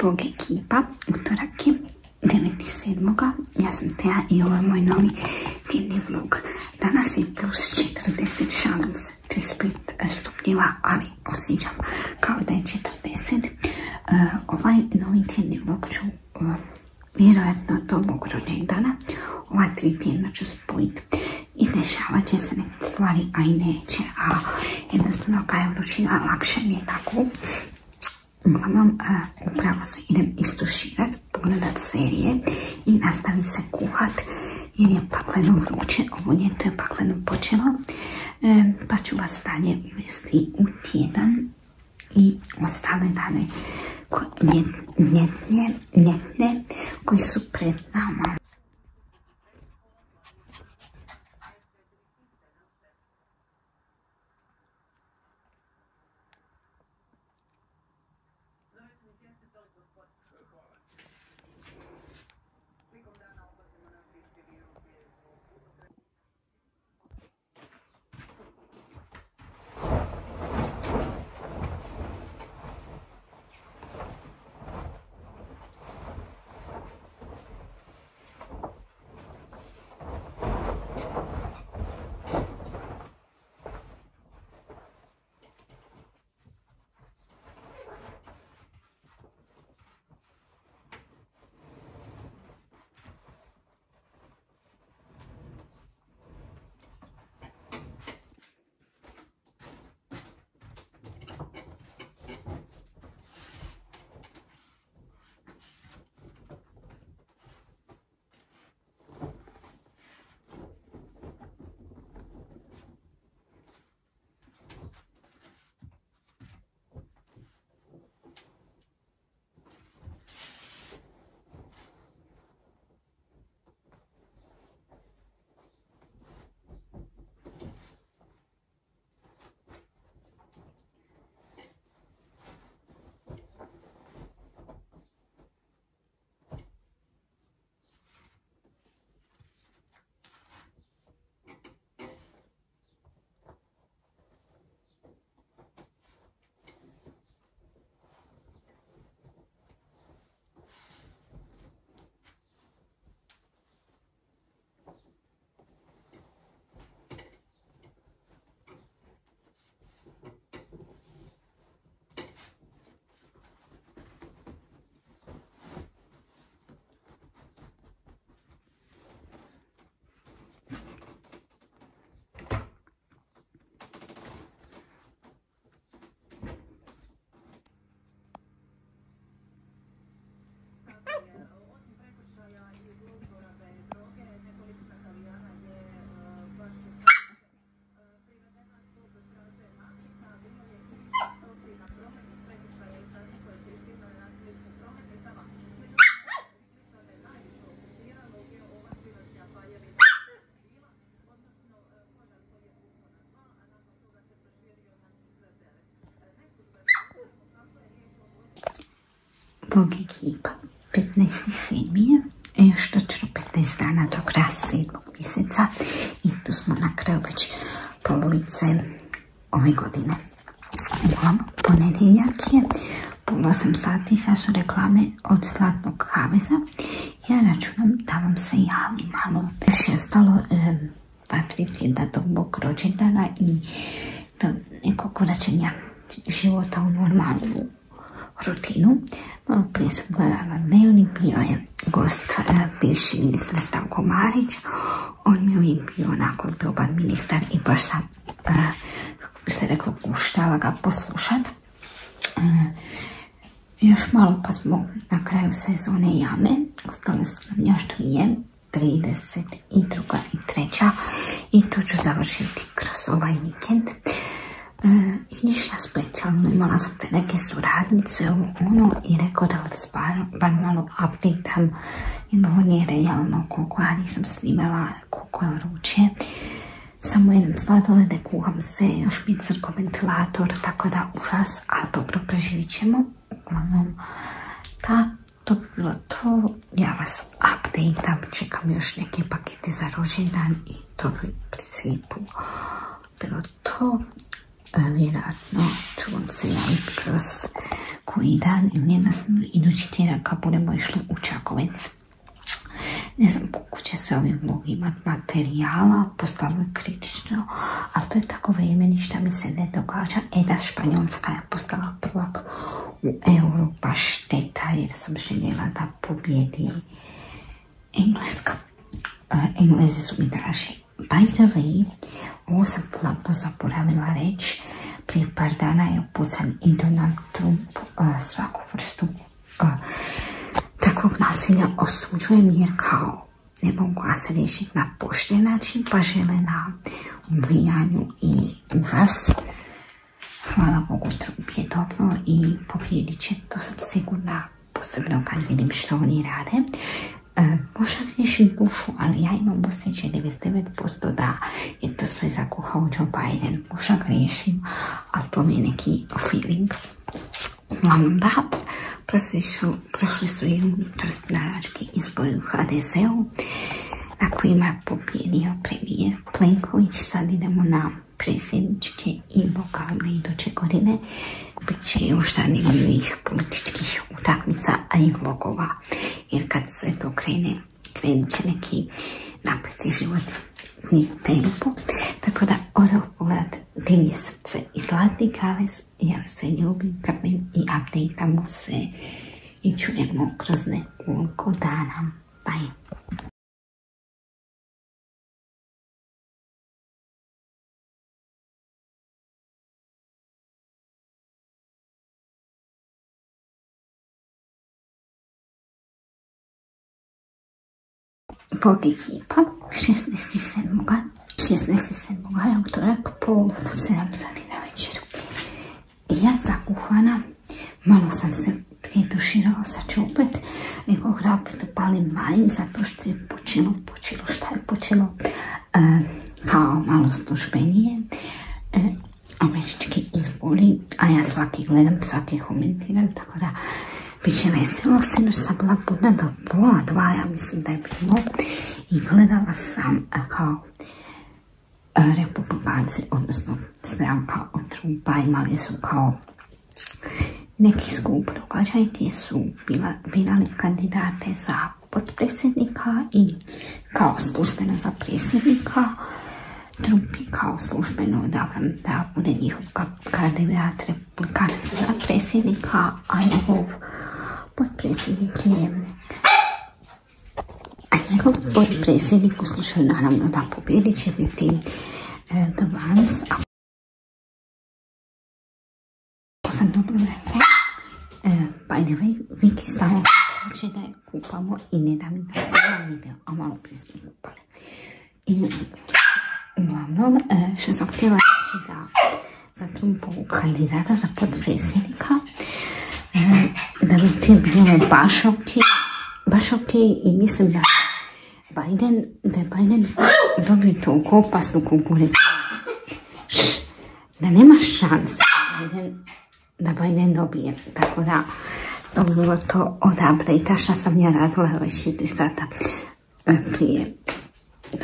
Bog ekipa, utorak je 9.7. Ja sam Teja i ovo je moj novi tjedni vlog. Danas je plus 40, šalim se, 35 stupnjeva, ali osjećam kao da je 40. Ovaj novi tjedni vlog ću vjerojatno do mog rođendana. Ova 3 tjedna ću spojiti i dešavat će se neke stvari, a i neće, a jednostavno kad je odlučila lakše mi je tako. Uglavnom, upravo se idem istuširat, pogledat serije i nastavim se kuhat jer je pakleno vruće, ovo ljeto je pakleno počelo, pa ću vas dalje uvesti u tjedan i ostale dane ljetne koji su pred nama. Bog ekipa, 15.7. Još točno 15 dana do kraja 7. mjeseca i tu smo na kraju već polovice ove godine. Uglavnom, ponedjeljak je, pola 8 sati, sad su reklame od Zlatnog kaveza. Ja računam da vam se javim malo. Još je ostalo 2-3 tjedna do mog rođendana i do nekog vraćanja života u normalnu rutinu. Malo prije sam gledala Dnevnik, bio je gost bivši ministar Zdravko Marić. On mi je uvijek bio onako dobar ministar i baš sam, kako bi se reklo, puštala ga poslušat. Još malo pa smo na kraju sezone Jame, ostale su nam još 2, 32. i 3. i to ću završiti kroz ovaj vikend. I ništa specijalno, imala sam te neke suradnice i rekao da vas bar malo updateam, jer ovo nije realno koliko ja nisam snimala, koliko je vruće. Samo jedem sladolede, kuham se, još mi crko ventilator, tako da užas, ali dobro, preživit ćemo. Uglavnom, to bi bilo to, ja vas updateam, čekam još neke pakete za rođendan i to bi u principu bilo to. Vjerojatno ću vam se javiti kroz koji dan ili idući tjedan kad budemo išli u Čakovec. Ne znam koliko će se ovim vlog imati materijala, postalo je kritično, ali to je tako vrijeme, ništa mi se ne događa. Da Španjolska je postala prvak u Euro, pa šteta jer sam željela da pobjedi Engleska. Englezi su mi draži. By the way, ovo sam plako zaboravila reći, prije par dana je upucan i Donald Trump svaku vrstu takvog nasilja osuđujem jer kao ne mogu se riješiti na pošten način, pa žele na ubijanju i užas. Hvala Bogu, Trump je dobro i pobjedit će, to sam sigurna, posebno kad vidim što oni rade. Možda griješim dušu, ali ja imam osjećaj 99% da je to sve zakuhao Joe Biden. Možda griješim, ali to mi je neki feeling. Uglavnom da, prošli su i unutarstranački izbori u HDZ-u, na kojima je pobjedio premijer Plenković. Sad idemo na predsjedničke i lokalne iduće godine. Biće još zanimljivih političkih utakmica, a i vlogova, jer kad sve to krene, krenut će neki napeti životni tempo. Tako da odao pogledati Divlje srce i Zlatni kavez. Ja se ljubim, krvim i updateamo se i čujemo kroz nekoliko dana. Bye! Vod ekipa, 16.7. je utorak, pol 7 sati na večer. Ja zakuhana, malo sam se prituširala sa čupet, nekog da opet upalim majim, zato što je počelo kao malo službenije, američki izbori, a ja svaki gledam, svaki komentiram, tako da bit će veselo. Sinoć sam bila budna do pola 2, ja mislim da je bilo, i gledala sam kao republikanci, odnosno stranka od Trumpa, imali su kao neki skup događaj gdje su birali kandidate za potpredsjednika i kao službeno za predsjednika. Trump je kao službeno odabran da bude njihov kandidat republikanaca za predsjednika, a njegov potpredsjednik u slučaju naravno da pobjedi će biti The Vance. Ako sam dobro rekla, by the way, Viki stalo hoće da je kupamo i ne da mi da snimam video, a malo prije smo kupali. I uglavnom, što sam htjela reći da za Trumpovu kandidata za potpredsjednika, da bi ti bilo baš ok, i mislim da je Biden dobio toliko opasnu konkurenciju da nema šanse da Biden dobije. Tako da to bi bilo to od update-a što sam ja radila već 4 sata prije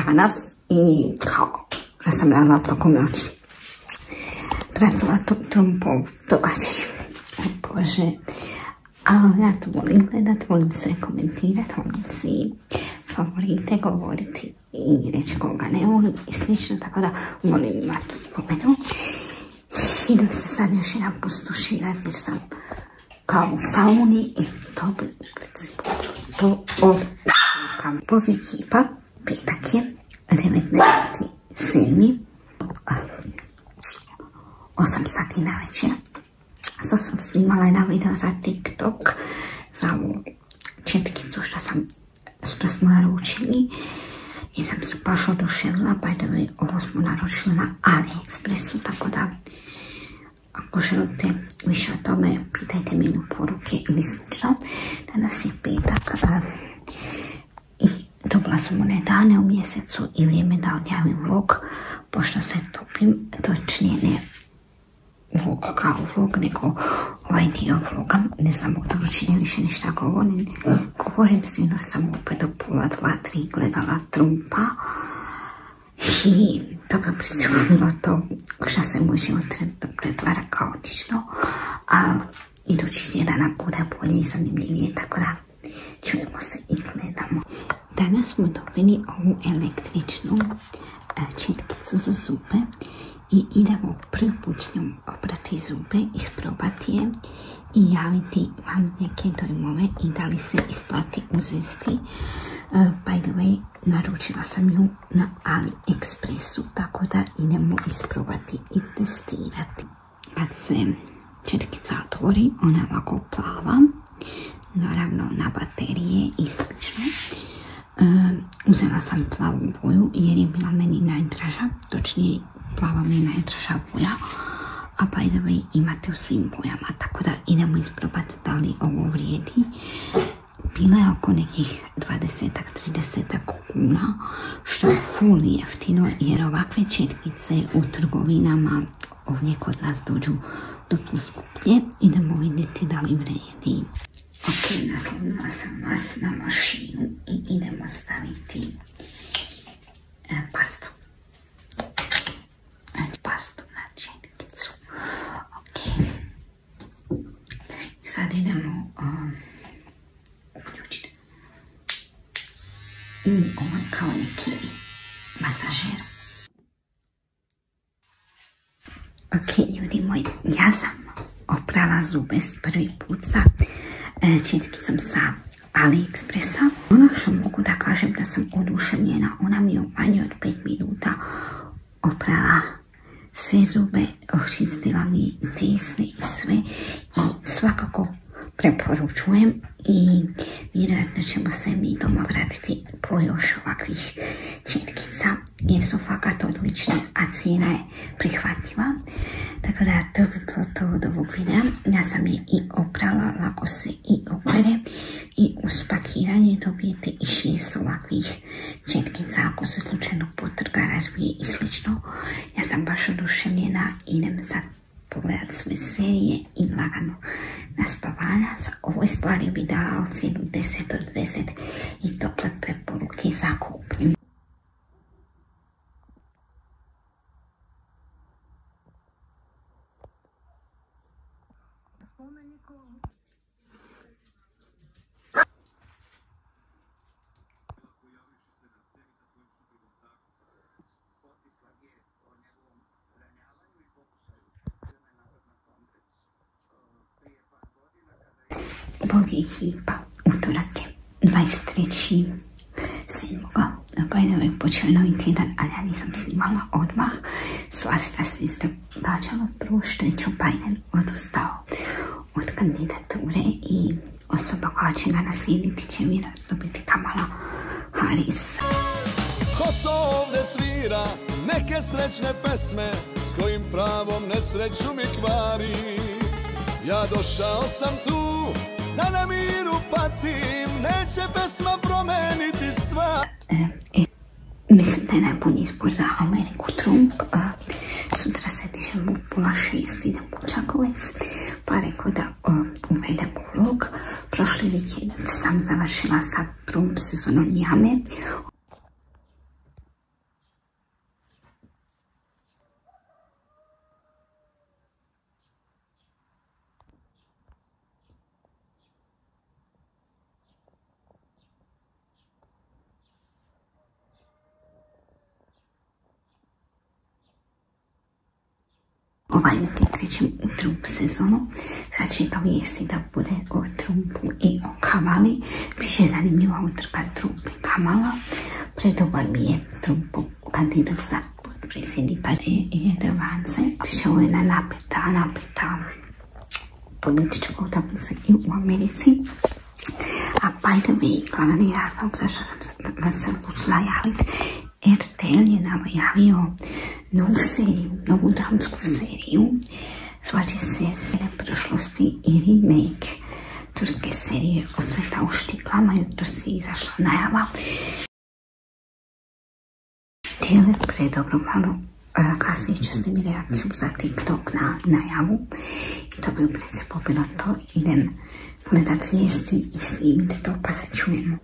danas i kao što sam radila tokom noći. Pratila Trumpov događaj. Bože, ali ja to volim gledat, volim sve komentirat, volim si favorite govoriti i reći koga ne volim i slično, tako da volim imati tu spomenu. Idem se sad još jedan pustuširat jer sam kao u sauni i to bi u principu to odlukam. Pod ekipa, petak je, 19.7. 8 sati na večer. Sad sam snimala jedan video za TikTok, za ovu četkicu što smo naručili i sam se baš oduševila, by the way, ovo smo naručili na AliExpressu, tako da ako želite više o tome, pitajte mi u poruke ili slično. Danas je petak i dobila sam one dane u mjesecu i vrijeme da odjavim vlog, pošto se topim, točnije ne vlog kao vlog, nego ovaj dio vloga, ne znam da učinje više ništa govorim, sinoć sam opet do pola 2-3 gledala Trumpa i to bi principu bilo to što se moj život pretvara kaotično, ali idućih tjedana bude bolje i zanimljivije, tako da čujemo se i gledamo. Danas smo dobili ovu električnu četkicu za zube i idemo prvi put s njom oprati zube, isprobati je i javiti vam neke dojmove i da li se isplati uzeti. By the way, naručila sam ju na AliExpressu, tako da idemo isprobati i testirati. Kad se četkica otvori, ona je ovako plava, naravno na baterije i slično. Uzela sam plavu boju jer je bila meni najdraža, točnije plava mi je najdraža boja, a by the way imate u svim bojama, tako da idemo isprobati da li ovo vrijedi. Bila je oko nekih 20-30 kuna, što je full jeftino jer ovakve četkice u trgovinama ovdje kod nas dođu duplo skuplje. Idemo vidjeti da li vrijedi. Ok, naslonila sam vas na mašinu i idemo staviti pastu. Pastu na četkicu. Ok. Sad idemo uključiti. Ovo je kao neki masažer. Ok, ljudi moji, ja sam oprala zube prvi put sa četkicom sa AliExpressa. Ono što mogu da kažem da sam oduševljena, ona mi je u manje od 5 minuta oprala sve zube, očistila mi desne i sve i svakako preporučujem i vjerojatno ćemo se mi doma vratiti po još ovakvih četkica jer su fakat odlične, a cijena je prihvatljiva. Tako da to bi bilo to od ovog videa. Ja sam je i oprala, lako se i opere i uz pakiranje dobijete i 6 ovakvih četkica ako se slučajno potrga, razbije i slično. Ja sam baš oduševljena, idem sad pogledati sve serije i lagano na spavanja. Za ovoj stvari bi dala ocjenu 10 od 10 i tople preporuke za kupnju. Bog ekipa, utorak je 23.7. By the way, počeo je novi tjedan, ali ja nisam snimala odmah. Svašta se izdogađalo. Prvo što je Joe Biden odustao od kandidature i osoba koja će ga naslijediti će vjerojatno biti Kamala Harris. Ko to ovdje svira neke srećne pesme, s kojim pravom nesreću mi kvari? Ja došao sam tu da na miru patim, neće pesma promeniti stvar. Mislim da je najbolji izbor za Ameriku Trump. Sutra se dižemo u 5:30, idem u Čakovec, pa rekao da uvedem vlog. Prošli vikend sam završila sa prvom sezonom Jame. Ovaj vikend krećem u Trump sezonu. Sad čekam vijesti da bude o Trumpu i o Kamali. Biće zanimljiva utrka Trump i Kamala. Predobar mi je Trumpov kandidat za potpredsjednika Jedevance. Biće ovo jedna napeta politička utakmica i u Americi. A by the way, glavni razlog zašto sam vas se odlučila javiti, RTL je najavio novu seriju, novu dramsku seriju. Zvaće se Sere prošlosti i remake turske serije o Sveta u štiklama. Jutros je izašla najava. Tijele predobro malo. Kasnije ću snimiti reakciju za TikTok na najavu. I to bi u principu bilo to. Idem gledat vijesti i snimiti to, pa se čujemo.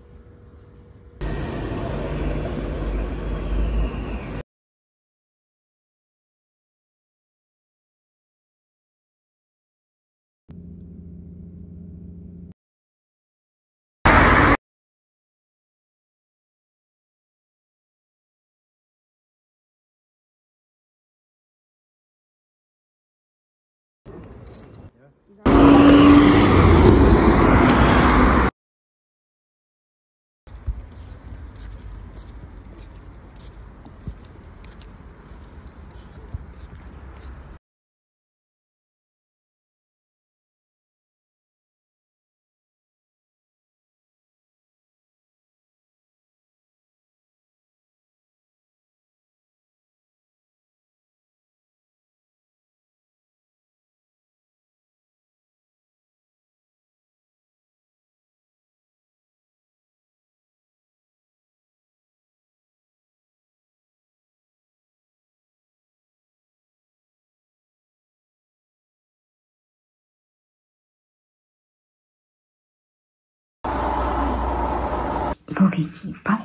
Bog ekipa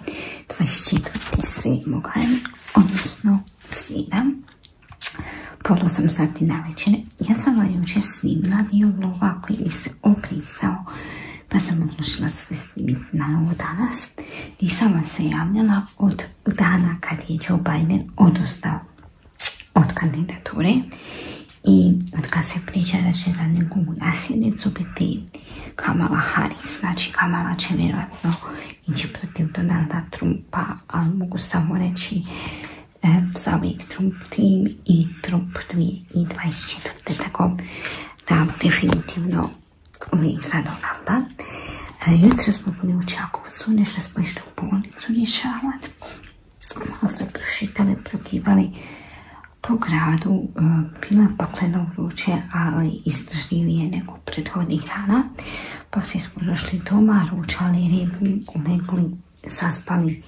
24.7. odnosno srijeda. Pola 8 sati na večer. Ja sam vam jučer snimila dio vloga koji mi se oprisao, pa sam odlučila sve snimiti na novo danas. Nisam vam se javljala od dana kad je Joe Biden odustao od kandidature i od kad se priča da će za njegovu nasljednicu biti Kamala Harris. Znači Kamala će vjerojatno ići protiv Donalda Trumpa, ali mogu samo reći za uvijek Trump team i Trump 2024. Tako da definitivno uvijek za Donalda. Jutro smo bili u Čakovcu, nešto smo išli u bolnicu rješavati. Malo se prošitali, progibali po gradu. Bilo je pakleno vruće, ali izdržljivije nego prethodnih dana. Poslije smo došli doma, ručali, redli, ulegli, zaspali.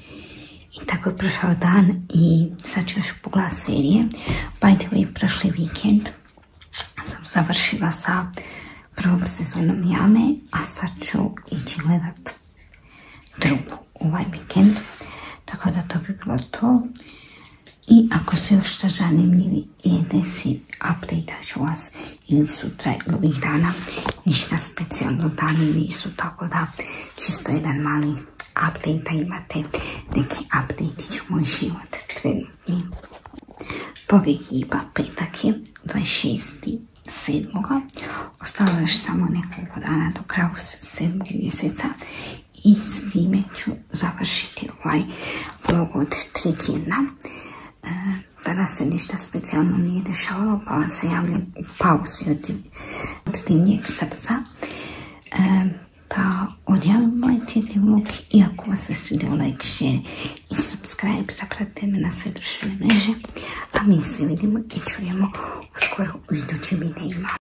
I tako je prošao dan i sad ću još pogledati serije. By the way, prošli vikend sam završila sa prvom sezonom Jame, a sad ću ići gledat drugu ovaj vikend. Tako da to bi bilo to. I ako se još što zanimljivi desi, update ću vas ili sutra ili ovih dana. Ništa specijalno dani nisu, tako da čisto jedan mali update da imate neki update ću moj život trenutni. Bog ekipa, petak je 26.7. Ostalo još samo nekoliko dana do kraja 7. mjeseca i s time ću završiti ovaj vlog od 3 tjedna. Danas se ništa specijalno nije dešavalo, pa vam se javljam u pauzi od dimnjeg srca. Da odjavim moj tjedni vlog i ako vas se svidio, like, share i subscribe, zapratite me na sve društvene mreže, a mi se vidimo i čujemo uskoro u idućim videima.